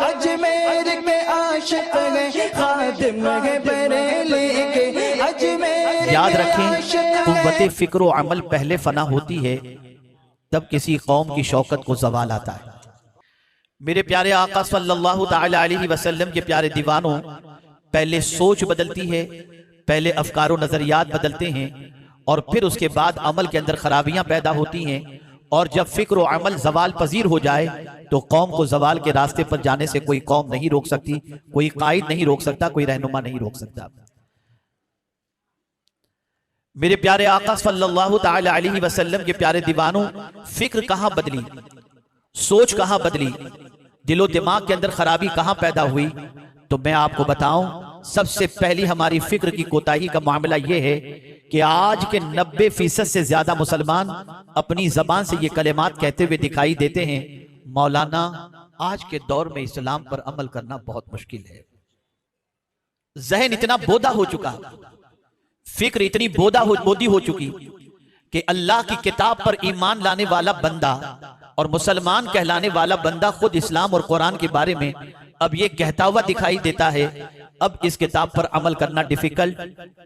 अजमेर के आशिक है, खादिम है बरेली के अजमेर। याद रखें, कुव्वते फिक्र और अमल पहले फना होती है तब किसी कौम की शौकत को जवाल आता है। मेरे प्यारे आका सल्लल्लाहु ताला अलैहि वसल्लम के प्यारे दीवानों, पहले सोच बदलती है, पहले अफकारो नजरियात बदलते हैं और फिर उसके बाद अमल के अंदर खराबियां पैदा होती हैं। और जब फिक्र और अमल जवाल पजीर हो जाए तो कौम को जवाल के रास्ते पर जाने से कोई कौम नहीं रोक सकती, कोई कायद नहीं रोक सकता, कोई रहनुमा नहीं रोक सकता। मेरे प्यारे आका सल्लल्लाहु ताला अलैहि वसल्लम के प्यारे दीवानों, फिक्र कहां बदली, सोच कहां बदली, दिलो दिमाग के अंदर खराबी कहां पैदा हुई? तो मैं आपको बताऊं, सबसे पहली हमारी फिक्र की कोताही का मामला यह है कि आज के 90% से ज्यादा मुसलमान अपनी जबान से ये कलेमात कहते हुए दिखाई देते हैं, मौलाना आज के दौर में इस्लाम पर अमल करना बहुत मुश्किल है। जहन इतना बोदा हो चुका, फिक्र इतनी बोदी हो चुकी कि अल्लाह की किताब पर ईमान लाने वाला बंदा और मुसलमान कहलाने वाला बंदा खुद इस्लाम और कुरान के बारे में अब ये कहता हुआ दिखाई देता है, अब इस किताब पर अमल करना डिफिकल्ट,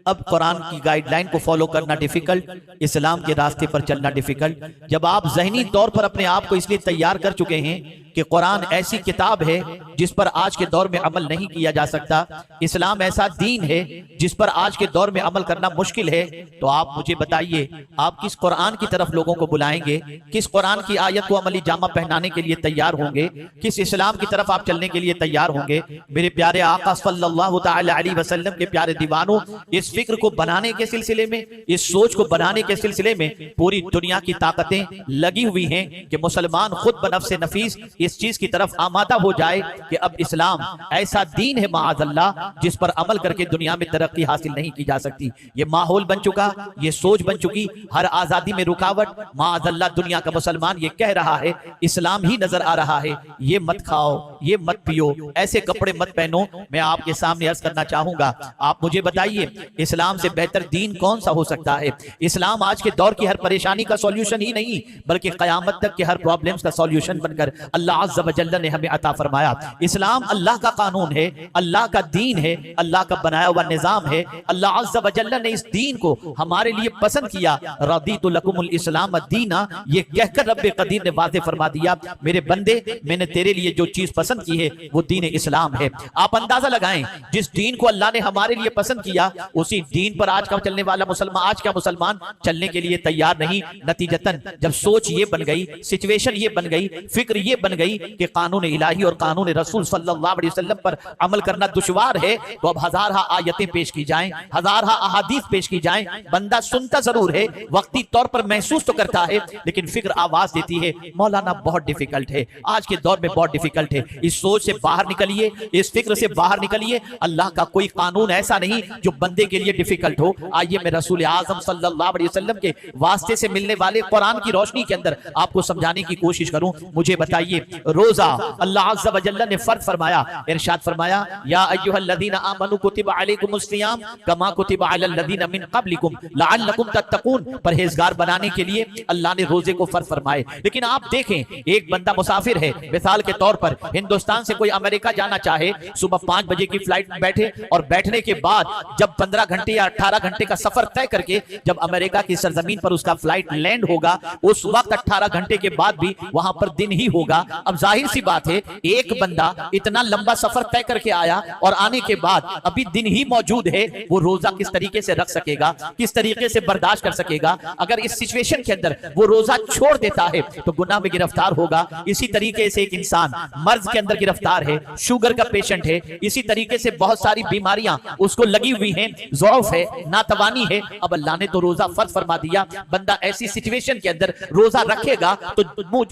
अब कुरान की गाइडलाइन को फॉलो करना डिफिकल्ट, इस्लाम के रास्ते पर चलना डिफिकल्ट। जब आप ज़हनी तौर पर अपने आप को इसलिए तैयार कर चुके हैं कि कुरान ऐसी किताब है जिस पर आज के दौर में अमल नहीं किया जा सकता, इस्लाम ऐसा दीन है जिस पर आज के दौर में अमल करना मुश्किल है, तो आप मुझे बताइए, आप किस कुरान की तरफ लोगों को बुलाएंगे, किस कुरान की आयत को अमली जामा पहनाने के लिए तैयार होंगे, किस इस्लाम की तरफ आप चलने के लिए तैयार होंगे? मेरे प्यारे आका सल्लल्लाहु ताला अलैहि वसल्लम के प्यारे दीवानों, इस फिक्र को बनाने के सिलसिले में, इस सोच को बनाने के सिलसिले में पूरी दुनिया की ताकतें लगी हुई हैं कि मुसलमान खुद बनफ्से नफीस इस चीज की तरफ आमादा हो जाए कि अब इस्लाम ऐसा दीन है माअज़ल्लाह जिस पर अमल करके दुनिया में तरक्की हासिल नहीं की जा सकती। ये माहौल बन चुका, ये सोच बन चुकी, हर आजादी में रुकावट, माअज़ल्लाह दुनिया का मुसलमान ये कह रहा है इस्लाम ही नजर आ रहा है, ये मत खाओ, ये मत पियो, ऐसे कपड़े मत पहनो। मैं आपके सामने अर्ज करना चाहूंगा, आप मुझे बताइए इस्लाम से बेहतर दीन कौन सा हो सकता है? इस्लाम आज के दौर की हर परेशानी का सॉल्यूशन ही नहीं बल्कि कयामत तक के हर प्रॉब्लम्स का सॉल्यूशन बनकर अल्लाह अज़्ज़ व जल्ल ने हमें अता फरमाया। इस्लाम अल्लाह का कानून है, अल्लाह का दीन है, अल्लाह का बनाया हुआ निजाम है। अल्लाह अज़्ज़ व जल्ल ने इस दीन को हमारे लिए पसंद किया, रदीतु लकुमुल इस्लाम दीना, ये कहकर रब्बे कदीर ने वाज़ेह फरमा दिया, मेरे बंदे मैंने तेरे लिए जो चीज पसंद की है वो दीन इस्लाम है। आप अंदाजा लगाएं, जिस दीन को अल्लाह ने हमारे लिए पसंद किया उसी दीन पर आज का चलने वाला मुसलमान, आज का मुसलमान चलने के लिए तैयार नहीं। नतीजतन जब सोच ये बन गई, सिचुएशन ये बन गई, फिक्र ये बन गई कि कानून इलाही और कानून रसूल सल्लल्लाहु अलैहि वसल्लम पर अमल करना दुश्वार है, तो अब हजारहा आयतें पेश की जाएं, हजारहा अहादीस पेश की जाएं, बंदा सुनता जरूर है, वक्ती तौर पर महसूस तो करता है, लेकिन फिक्र आवाज देती है मौलाना बहुत डिफिकल्ट है, आज के दौर में बहुत डिफिकल्ट है। इस सोच से बाहर निकलिए, इस फिक्र से बाहर निकलिए। अल्लाह का कोई कानून ऐसा नहीं जो बंदे के लिए डिफिकल्ट हो। आइए मैं रसूल आज़म सल्लल्लाहु अलैहि वसल्लम के वास्ते से मिलने वाले कुरान की रोशनी के अंदर आपको समझाने की कोशिश करूं। मुझे बताइए, रोजा अल्लाह अज़्ज़ व जल्ल ने फर्ज फरमाया, इरशाद फरमाया, या अय्युहल्लज़ीना आमनू कुतिबा अलैकुमुस सियाम कमा कुतिबा अलल लज़ीना मिन क़ब्लिकुम लअल्लकुम तत्तक़ून, परहेजगार बनाने के लिए अल्लाह ने रोजे को फर्ज फरमाए। लेकिन आप देखें, एक बंदा मुसाफिर है, मिसाल के तौर पर हिंदुस्तान से कोई अमेरिका जाना चाहे, सुबह 5 बजे की फ्लाइट में बैठे और बैठने के बाद जब 15 घंटे या 18 घंटे का सफर तय करके जब अमेरिका की सरजमीन पर उसका फ्लाइट लैंड होगा, उस वक्त 18 घंटे के बाद भी वहां पर दिन ही होगा। अब जाहिर सी बात है, एक बंदा इतना लंबा सफर तय करके आया और आने के बाद अभी दिन ही मौजूद है, वो रोजा किस तरीके से रख सकेगा, किस तरीके से बर्दाश्त कर सकेगा? अगर इस सिचुएशन के अंदर वो रोजा छोड़ देता है तो गुनाह में गिरफ्तार होगा। इसी तरीके से एक इंसान मर्ज के अंदर गिरफ्तार है, शुगर का पेशेंट है, इसी तरीके से बहुत सारी बीमारियां उसको लगी हुई हैं, ज़ौफ है, नातवानी है। अब अल्लाह ने तो रोजा फर्ज फरमा दिया, बंदा ऐसी सिचुएशन के अंदर रोजा रखेगा तो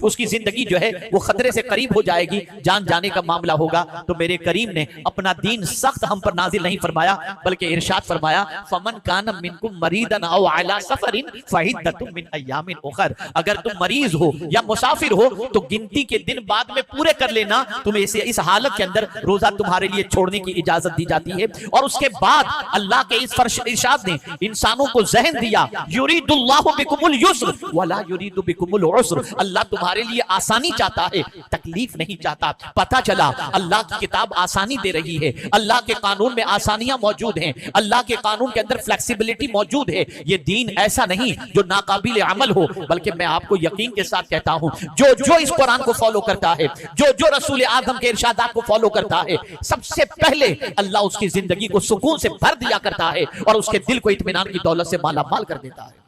उसकी जिंदगी जो है वो खतरे से करीब हो जाएगी, जान जाने का मामला होगा। तो मेरे करीम ने अपना दीन सख्त हम पर नाजिल नहीं फरमाया, बल्कि इरशाद फरमाया, फमन कान मिनकुम मरीदन औ अला सफरिन फइद्दतुम मिन अय्यामिन उखर, अगर तुम मरीज हो या मुसाफिर हो तो गिनती के दिन बाद में पूरे कर लेना। तुम्हें इस हालत के अंदर रोजा तुम्हारे लिए छोड़ने की इजाजत दी जाती है। और उसके बाद अल्लाह के इस इरशाद ने इंसानों को ज़हन दिया, युरीदुल्लाहु बिकुमुल युस्र वला युरीदु बिकुमुल उस्र, अल्लाह तुम्हारे लिए आसानी चाहता है, तकलीफ नहीं चाहता। पता चला अल्लाह की किताब आसानी दे रही है, अल्लाह के कानून में आसानियां मौजूद हैं, अल्लाह के कानून के अंदर फ्लेक्सिबिलिटी मौजूद है। ये दीन ऐसा नहीं जो नाकाबिल अमल हो, बल्कि मैं आपको यकीन के साथ कहता हूं, जो इस कुरान को फॉलो करता है, जो रसूल आदम के इरशादात को फॉलो करता है, सबसे पहले अल्लाह उसकी जिंदगी को सुकून से भर दिया करता है और उसके दिल को इत्मीनान की दौलत से माला माल कर देता है।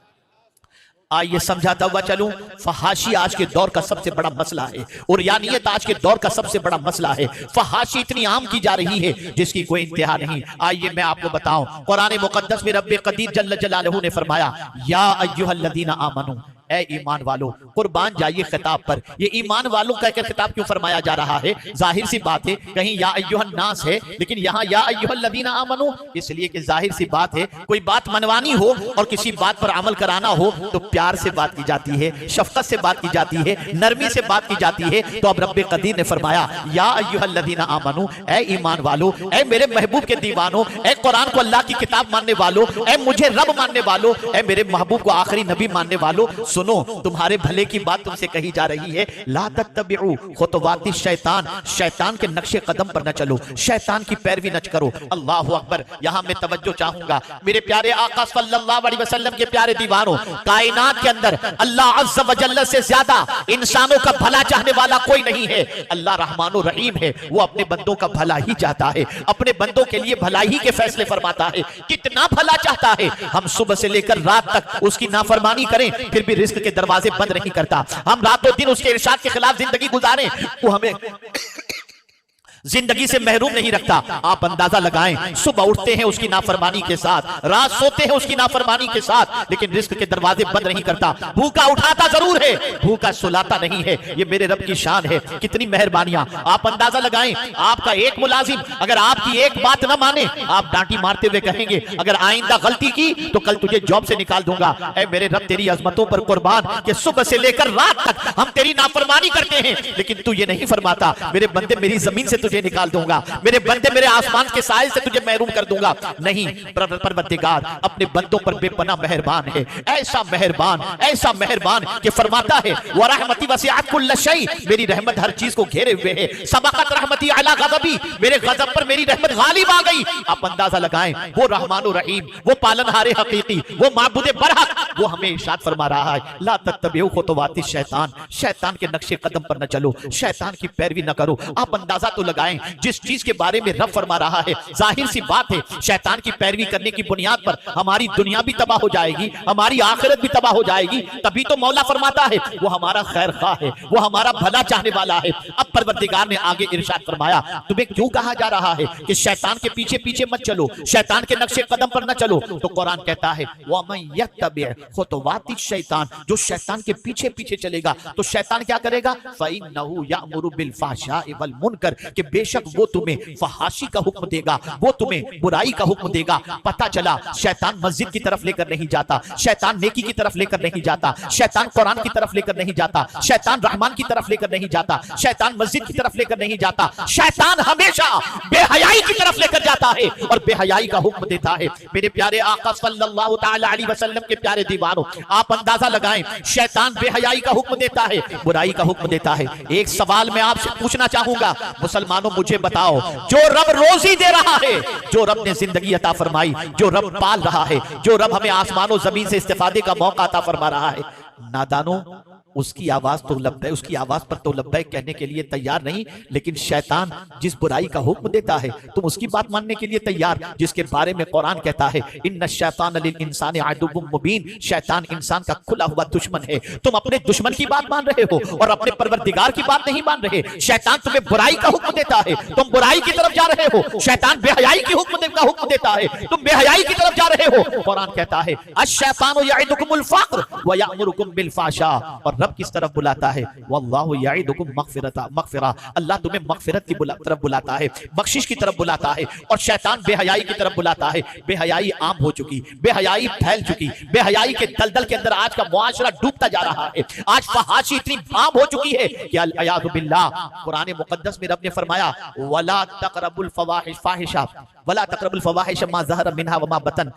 आइए समझाता हुआ चलूं, फहाशी आज के दौर का सबसे बड़ा मसला है, और यानियत आज के दौर का सबसे बड़ा मसला है। फहाशी इतनी आम की जा रही है जिसकी कोई इंतहा नहीं। आइए मैं आपको बताऊं, कुरान मुकद्दस में रब्बे कदीर जल्ल जलालहू ने फरमाया, या अय्युहल्लज़ीना आमनू, ए ईमान वालों। कुर्बान जाइए खिताब पर, ये ईमान वालों का खिताब क्यों फरमाया जा रहा है? जाहिर सी बात है, कहीं या अय्युहन नास है, लेकिन यहाँ या अय्युहल्लज़ीना आमनू इसलिए कि जाहिर सी बात है, कोई बात मनवानी हो और किसी बात पर अमल कराना हो तो प्यार से बात की जाती है, शफकत से बात की जाती है, नरमी से बात की जाती है। तो अब रब्बे कदीर ने फरमाया, या अय्युहल्लज़ीना आमनू, ए ईमान वालों, ए मेरे महबूब के दीवानों, ए कुरान को अल्लाह की किताब मानने वालों, ए मुझे रब मानने वालों, ए मेरे महबूब को आखिरी नबी मानने वालों, सुनो, तुम्हारे भले की बात तुमसे कही जा रही है। ला तत्तबिउ खुतवाति शैतान, शैतान के नक्शे कदम पर न चलो, शैतान की पैरवी न करो। अल्लाहु अकबर। यहां मैं तवज्जो चाहूंगा, मेरे प्यारे आका सल्लल्लाहु अलैहि वसल्लम के प्यारे दीवानों, कायनात के अंदर अल्लाह अज़्ज़ व जल्ल से ज्यादा इंसानों का भला चाहने वाला कोई नहीं है। अल्लाह रहमान और रहीम है, वो अपने बंदों का भला ही चाहता है, अपने बंदों के लिए भलाई के फैसले फरमाता है। कितना भला चाहता है, हम सुबह से लेकर रात तक उसकी नाफरमानी करें फिर भी रिस्क के दरवाजे बंद नहीं करता। हम रातों दिन उसके इरशाद के खिलाफ जिंदगी गुजारें, वो हमें जिंदगी से महरूम नहीं रखता। आप अंदाजा लगाएं, सुबह उठते हैं उसकी नाफरमानी के साथ, रात सोते हैं उसकी नाफरमानी के साथ, लेकिन रिस्क के दरवाजे बंद नहीं करता। भूखा उठाता जरूर है, भूखा सुलाता नहीं है। ये मेरे रब की शान है, कितनी मेहरबानियां। आप अंदाजा लगाएं, आपका एक मुलाजिम अगर आपकी एक बात ना माने, आप डांटी मारते हुए कहेंगे, अगर आइंदा गलती की तो कल तुझे जॉब से निकाल दूंगा। ऐ मेरे रब तेरी अजमतों पर कुर्बान कि सुबह से लेकर रात तक हम तेरी नाफरमानी करते हैं, लेकिन तू ये नहीं फरमाता, मेरे बंदे मेरी जमीन से तुझे निकाल दूंगा, मेरे बंदे मेरे आसमान के साए से तुझे महरूम कर दूंगा। नहीं, परवरदिगार अपने बंदों पर बेपनाह मेहरबान है, ऐसा मेहरबान कि फरमाता है, व रहमती वसिअत कुल्ल शै, मेरी रहमत हर चीज को घेरे हुए है। सबक़त रहमती अला गज़बी, मेरे गजब पर मेरी रहमत गालिब आ गई। आप अंदाजा लगाएं, वो रहमान और रहीम, वो पालनहारे हकीकी, वो माबूद बरहक, वो हमें इरशाद फरमा रहा है, ला तत्तबिउ खुतवाति शैतान, शैतान के नक्शे कदम पर न चलो, शैतान की पैरवी न करो। आप अंदाजा तो लगाएं, जिस चीज के बारे में रब फरमा रहा है, जाहिर सी बात है, शैतान की पैरवी करने की बुनियाद पर हमारी दुनिया भी तबाह हो जाएगी, हमारी आखिरत भी तबाह हो जाएगी। तभी तो मौला फरमाता है, वो हमारा खैर खा है, वो हमारा भला चाहने वाला है। अब परवरदिगार ने आगे इरशाद फरमाया, तुम्हें क्यों कहा जा रहा है कि शैतान के पीछे पीछे मत चलो, शैतान के नक्शे कदम पर न चलो? तो कुरान कहता है, वमन यत्तबि खुतवाति शैतान, जो शैतान के पीछे पीछे चलेगा तो शैतान क्या करेगा? फइन्नहु यामुरु बिल फहशाइ वल मुनकर, कि बेशक वो तुम्हें फहाशी का हुक्म देगा, वो तुम्हें बुराई का हुक्म देगा। पता चला शैतान मस्जिद की तरफ लेकर नहीं जाता, शैतान नेकी की तरफ लेकर नहीं जाता, शैतान कुरान की तरफ लेकर नहीं जाता, शैतान रहमान की तरफ लेकर नहीं जाता, शैतान मस्जिद की तरफ लेकर नहीं जाता। शैतान हमेशा बेहयाई की तरफ लेकर जाता है और बेहयाई का हुक्म देता है। मेरे प्यारे आका सल्लल्लाहु तआला अलैहि वसल्लम के प्यारे दीवानों, आप अंदाजा लगाएं, शैतान बेहयाई का हुक्म देता है, बुराई का हुक्म देता है। एक सवाल मैं आपसे पूछना चाहूंगा, मुसलमानों मुझे बताओ, जो रब रोजी दे रहा है, जो रब ने जिंदगी अता फरमाई, जो रब पाल रहा है, जो रब हमें आसमानों जमीन से इस्तेफादे का मौका अता फरमा रहा है, नादानों उसकी आवाज तो लब्बैक, उसकी आवाज पर तो लब्बैक कहने के लिए तैयार नहीं, लेकिन शैतान जिस बुराई का हुक्म देता है तुम उसकी बात मानने के लिए तैयार, जिसके बारे में कुरान कहता है, इन्ना शैतान लिल इंसानि अदुव्वुम मुबीन, शैतान इंसान का खुला हुआ दुश्मन है। तुम अपने दुश्मन की बात मान रहे हो और अपने परवरदिगार की बात नहीं मान रहे। शैतान तुम्हें बुराई का हुक्म देता है, तुम बुराई की तरफ जा रहे हो। शैतान बेहयाई की हुक्म देता है, तुम बेहयाई की तरफ जा रहे हो। कुरान कहता है, अश-शैतानु यइदुकुमुल फ़क़्र व यअमुरुकुम बिल फ़हशा, और रब किस तरफ बुलाता है? वल्लाहु यइदुकुम मग़फ़िरा, अल्लाह तुम्हें मग़फ़िरत की तरफ बुलाता है, बख्शिश की तरफ बुलाता है, और शैतान बेहयाई की तरफ बुलाता है। बेहयाई आम हो चुकी, बेहयाई फैल चुकी, बेहयाई के दलदल के अंदर आज का मुआशरा डूबता जा रहा है। आज फहाशी इतनी आम हो चुकी है कि अल-अयाज़ु बिल्लाह, कुरान मुक़द्दस में रब ने फरमाया, वला तक़रबुल फ़वाहिश मा ज़हरा मिन्हा व मा बतन,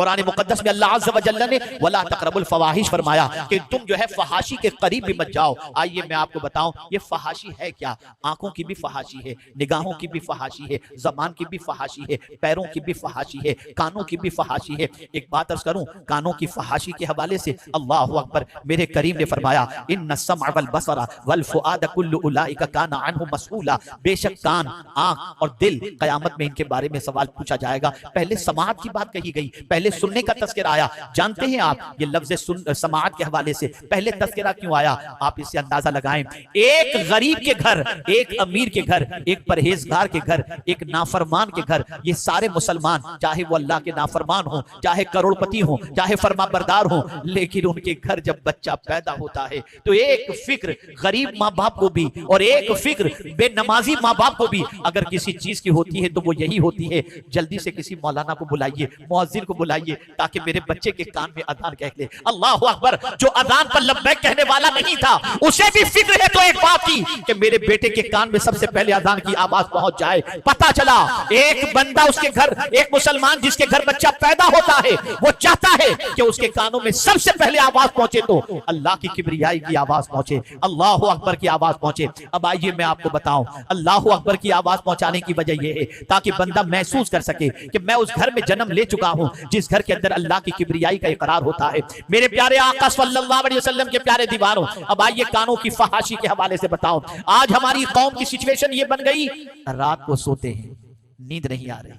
कुरान मुकद्दस में अल्लाह अज़्ज़ व जल्ल ने वला तक़रबुल फ़वाहिश फरमाया कि तुम जो है फहाशी के करीब भी मत जाओ। आइए मैं आपको बताऊं ये फहाशी है क्या। आंखों की भी फहाशी है, निगाहों की भी फहाशी है, ज़बान की भी फहाशी है, पैरों की भी फहाशी है, कानों की भी फहाशी है। एक बात अर्ज़ करूं, कानों की फहाशी के हवाले से अल्लाहु अकबर, मेरे करीम ने फरमाया इन्न सम्अ वल बसरा वल फुआद कुल्लु उलाइका काना अन्हु मसऊला। बेशक कान, आंख और दिल क़यामत में इनके बारे में सवाल पूछा जाएगा। पहले समाअत की बात कही गई, पहले सुनने का तज़किरा आया। जानते हैं आप ये लफ्ज़ समाअत के हवाले से पहले तज़किरा क्यों आया? आप इससे अंदाजा लगाएं। एक गरीब के घर, एक अमीर के घर, एक परहेजगार के घर, एक नाफरमान के घर, ये सारे मुसलमान, चाहे वो अल्लाह के नाफरमान हो, चाहे करोड़पति हो, चाहे फरमाबरदार हो, लेकिन उनके घर जब बच्चा पैदा होता है तो एक फिक्र गरीब माँ बाप को भी और एक फिक्र बेनमाजी माँ बाप को भी अगर किसी चीज की होती है तो वो यही होती है, जल्दी से किसी मौलाना को बुलाइए, मुअज्जिन को बुलाइए ताकि मेरे बच्चे के कान में अजान कह ले। अल्लाह अकबर, जो अजान पर लब्बैक कहने वाला नहीं था उसे भी फिक्र है तो एक बात की कि मेरे बेटे के कान में सबसे पहले अजान की आवाज पहुंच जाए। पता चला एक बंदा उसके घर, एक मुसलमान जिसके घर बच्चा पैदा होता है, वो चाहता है कि उसके कानों में सबसे पहले आवाज पहुंचे तो अल्लाह की किबरियाई की आवाज पहुंचे, अल्लाह अकबर की आवाज पहुंचे। अब आइए मैं आपको बताऊं, अल्लाह अकबर की आवाज पहुंचाने की वजह यह है ताकि बंदा महसूस कर सके कि मैं उस घर में जन्म ले चुका हूं जिस घर के अंदर अल्लाह की किबरियाई का इकरार होता है। मेरे प्यारे आका सल्लल्लाहु अलैहि वसल्लम के प्यारे दीवारों, अब आइए कानों की फहाशी के हवाले से बताओ। आज हमारी कौम की सिचुएशन ये बन गई, रात को सोते हैं, नींद नहीं आ रही।